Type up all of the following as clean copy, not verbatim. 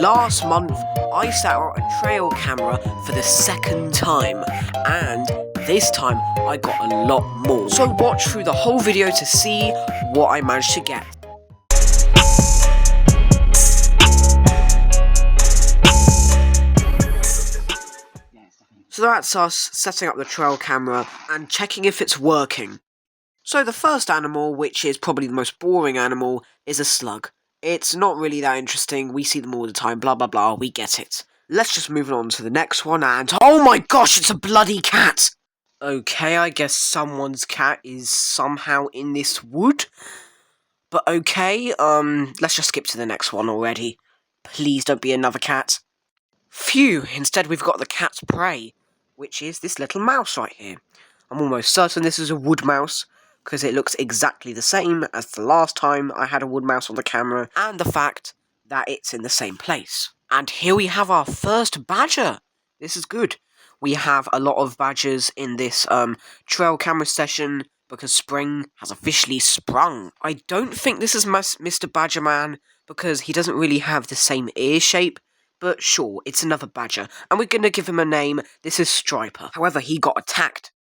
last month I set out a trail camera for the second time, and this time I got a lot more. So watch through the whole video to see what I managed to get. So that's us setting up the trail camera and checking if it's working. So the first animal, which is probably the most boring animal, is a slug. It's not really that interesting, we see them all the time, blah blah blah, we get it. Let's just move on to the next one, and oh my gosh, it's a bloody cat! Okay, I guess someone's cat is somehow in this wood. But okay, let's just skip to the next one already. Please don't be another cat. Phew, instead we've got the cat's prey, which is this little mouse right here. I'm almost certain this is a wood mouse, because it looks exactly the same as the last time I had a wood mouse on the camera, and the fact that it's in the same place. And here we have our first badger! This is good. We have a lot of badgers in this trail camera session, because spring has officially sprung. I don't think this is Mr. Badgerman, because he doesn't really have the same ear shape, but sure, it's another badger, and we're gonna give him a name. This is Striper. However, he got attacked.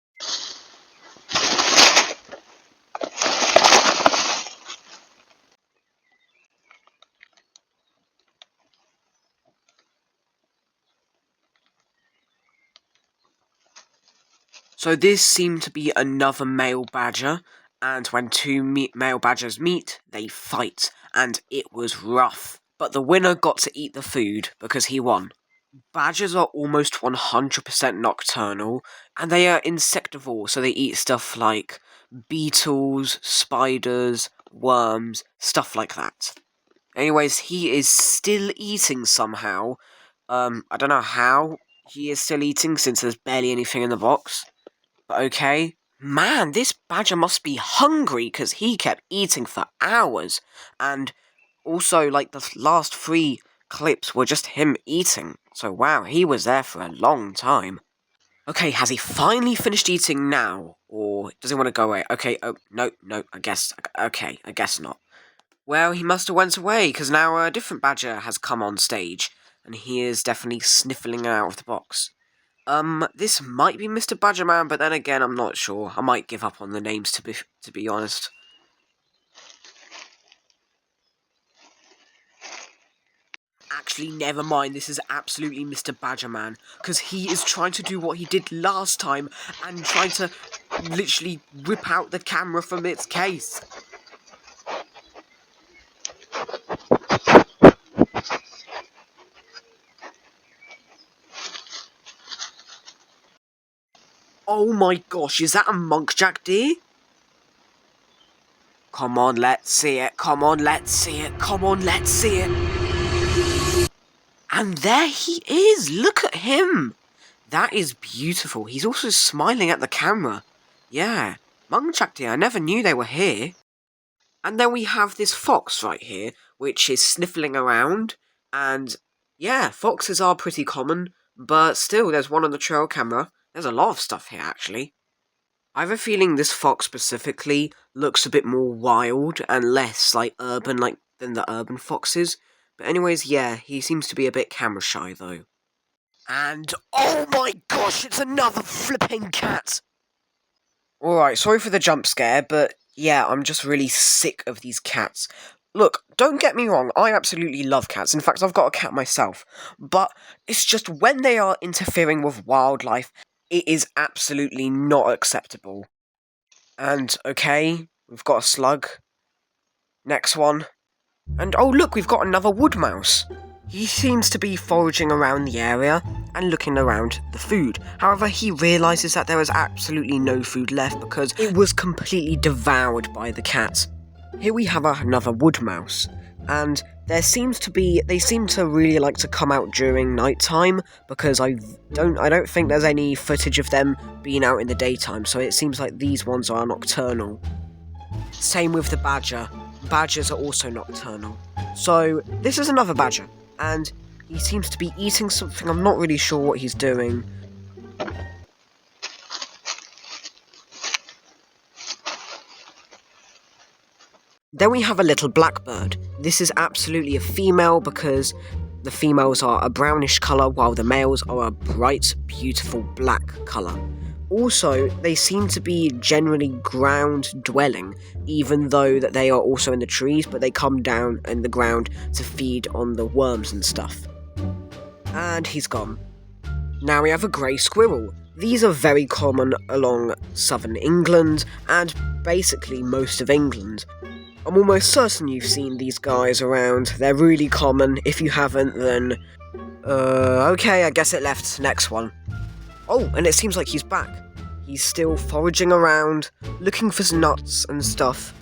So this seemed to be another male badger, and when two male badgers meet, they fight, and it was rough. But the winner got to eat the food, because he won. Badgers are almost 100% nocturnal, and they are insectivore, so they eat stuff like beetles, spiders, worms, stuff like that. Anyways, he is still eating somehow. I don't know how he is still eating, since there's barely anything in the box. But okay. Man, this badger must be hungry, because he kept eating for hours, and also, like, the last 3 clips were just him eating. So wow, he was there for a long time. Okay, has he finally finished eating now? Or does he want to go away? Okay, oh, no, I guess not. Well, he must have went away, because now a different badger has come on stage, and he is definitely sniffling out of the box. This might be Mr. Badgerman, but then again, I'm not sure. I might give up on the names, to be honest. Actually, never mind, this is absolutely Mr. Badgerman, because he is trying to do what he did last time, and trying to literally rip out the camera from its case. Oh my gosh, is that a monkjack deer? Come on, let's see it, come on, let's see it, come on, let's see it. And there he is, look at him. That is beautiful. He's also smiling at the camera. Yeah, monkjack deer, I never knew they were here. And then we have this fox right here, which is sniffling around. And yeah, foxes are pretty common, but still, there's one on the trail camera. There's a lot of stuff here, actually. I have a feeling this fox specifically looks a bit more wild and less, like, urban than the urban foxes. But anyways, yeah, he seems to be a bit camera shy, though. And, oh my gosh, it's another flipping cat! Alright, sorry for the jump scare, but yeah, I'm just really sick of these cats. Look, don't get me wrong, I absolutely love cats. In fact, I've got a cat myself. But it's just when they are interfering with wildlife, it is absolutely not acceptable. And, okay, we've got a slug. Next one. And, oh look, we've got another wood mouse. He seems to be foraging around the area and looking around the food. However, he realises that there is absolutely no food left because it was completely devoured by the cat. Here we have another wood mouse, and they seem to really like to come out during nighttime, because I don't think there's any footage of them being out in the daytime, so it seems like these ones are nocturnal. Same with the badger. Badgers are also nocturnal. So, this is another badger, and he seems to be eating something. I'm not really sure what he's doing. Then we have a little blackbird. This is absolutely a female because the females are a brownish colour while the males are a bright, beautiful black colour. Also, they seem to be generally ground dwelling, even though that they are also in the trees, but they come down in the ground to feed on the worms and stuff. And he's gone. Now we have a grey squirrel. These are very common along southern England and basically most of England. I'm almost certain you've seen these guys around. They're really common. If you haven't, then... okay, I guess it left. Next one. Oh, and it seems like he's back. He's still foraging around, looking for nuts and stuff.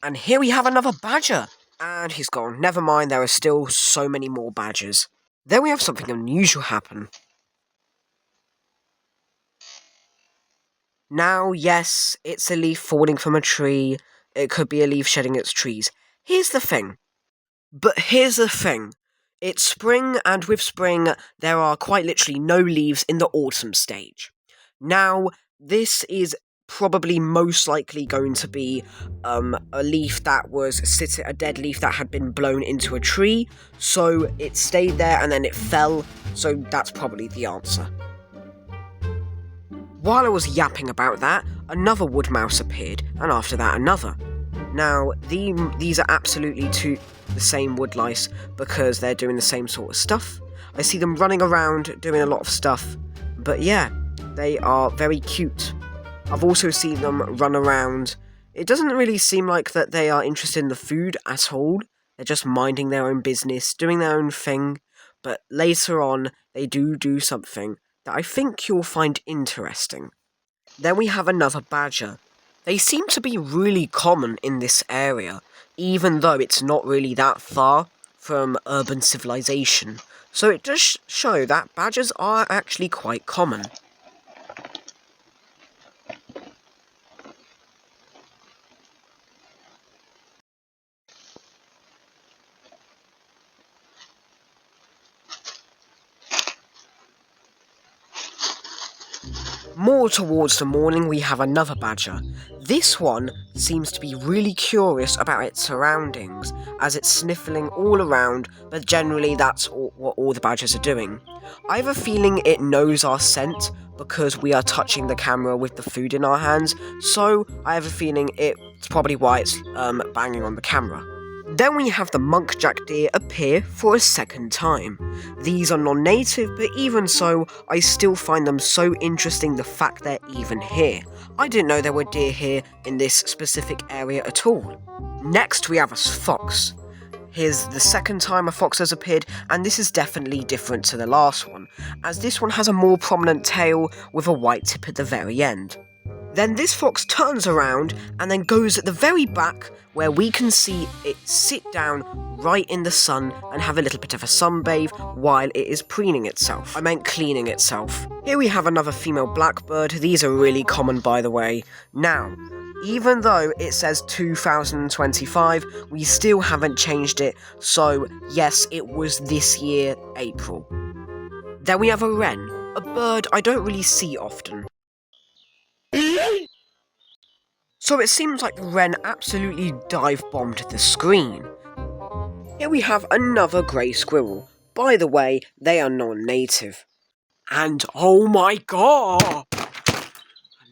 And here we have another badger. And he's gone. Never mind, there are still so many more badgers. Then we have something unusual happen. Now, yes, it's a leaf falling from a tree. It could be a leaf shedding its trees. Here's the thing. It's spring, and with spring, there are quite literally no leaves in the autumn stage. Now, this is probably most likely going to be a leaf that was a dead leaf that had been blown into a tree, so it stayed there and then it fell, so that's probably the answer. While I was yapping about that, another wood mouse appeared, and after that another. Now, these are absolutely the same woodlice because they're doing the same sort of stuff. I see them running around doing a lot of stuff, but yeah, they are very cute. I've also seen them run around. It doesn't really seem like that they are interested in the food at all. They're just minding their own business, doing their own thing, but later on they do something that I think you'll find interesting. Then we have another badger. They seem to be really common in this area, even though it's not really that far from urban civilization. So it does show that badgers are actually quite common. More towards the morning, we have another badger. This one seems to be really curious about its surroundings, as it's sniffling all around, but generally that's what all the badgers are doing. I have a feeling it knows our scent, because we are touching the camera with the food in our hands, so I have a feeling it's probably why it's banging on the camera. Then we have the munkjack deer appear for a second time. These are non-native, but even so, I still find them so interesting the fact they're even here. I didn't know there were deer here in this specific area at all. Next we have a fox. Here's the second time a fox has appeared, and this is definitely different to the last one, as this one has a more prominent tail with a white tip at the very end. Then this fox turns around and then goes at the very back where we can see it sit down right in the sun and have a little bit of a sunbathe while it is preening itself. I meant cleaning itself. Here we have another female blackbird. These are really common, by the way. Now, even though it says 2025, we still haven't changed it, so yes, it was this year, April. Then we have a wren, a bird I don't really see often. So it seems like the wren absolutely dive-bombed the screen. Here we have another grey squirrel. By the way, they are non-native. And oh my god!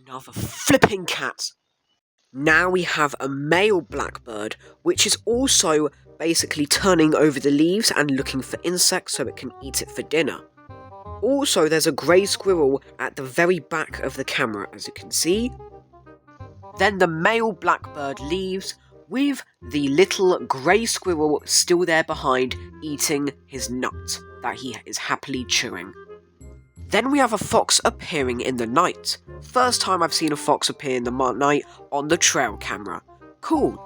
Another flipping cat. Now we have a male blackbird, which is also basically turning over the leaves and looking for insects so it can eat it for dinner. Also, there's a grey squirrel at the very back of the camera, as you can see. Then the male blackbird leaves, with the little grey squirrel still there behind, eating his nut that he is happily chewing. Then we have a fox appearing in the night. First time I've seen a fox appear in the night on the trail camera. Cool.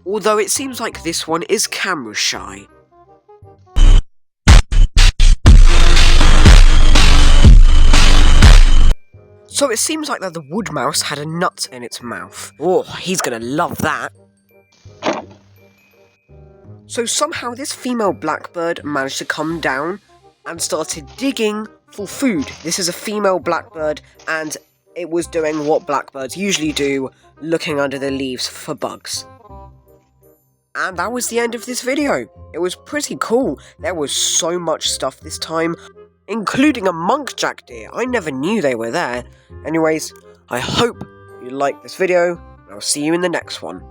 Although it seems like this one is camera shy. So it seems like that the wood mouse had a nut in its mouth. Oh, he's gonna love that. So somehow this female blackbird managed to come down and started digging for food. This is a female blackbird, and it was doing what blackbirds usually do, looking under the leaves for bugs. And that was the end of this video. It was pretty cool. There was so much stuff this time, including a monkjack deer. I never knew they were there. Anyways, I hope you liked this video, and I'll see you in the next one.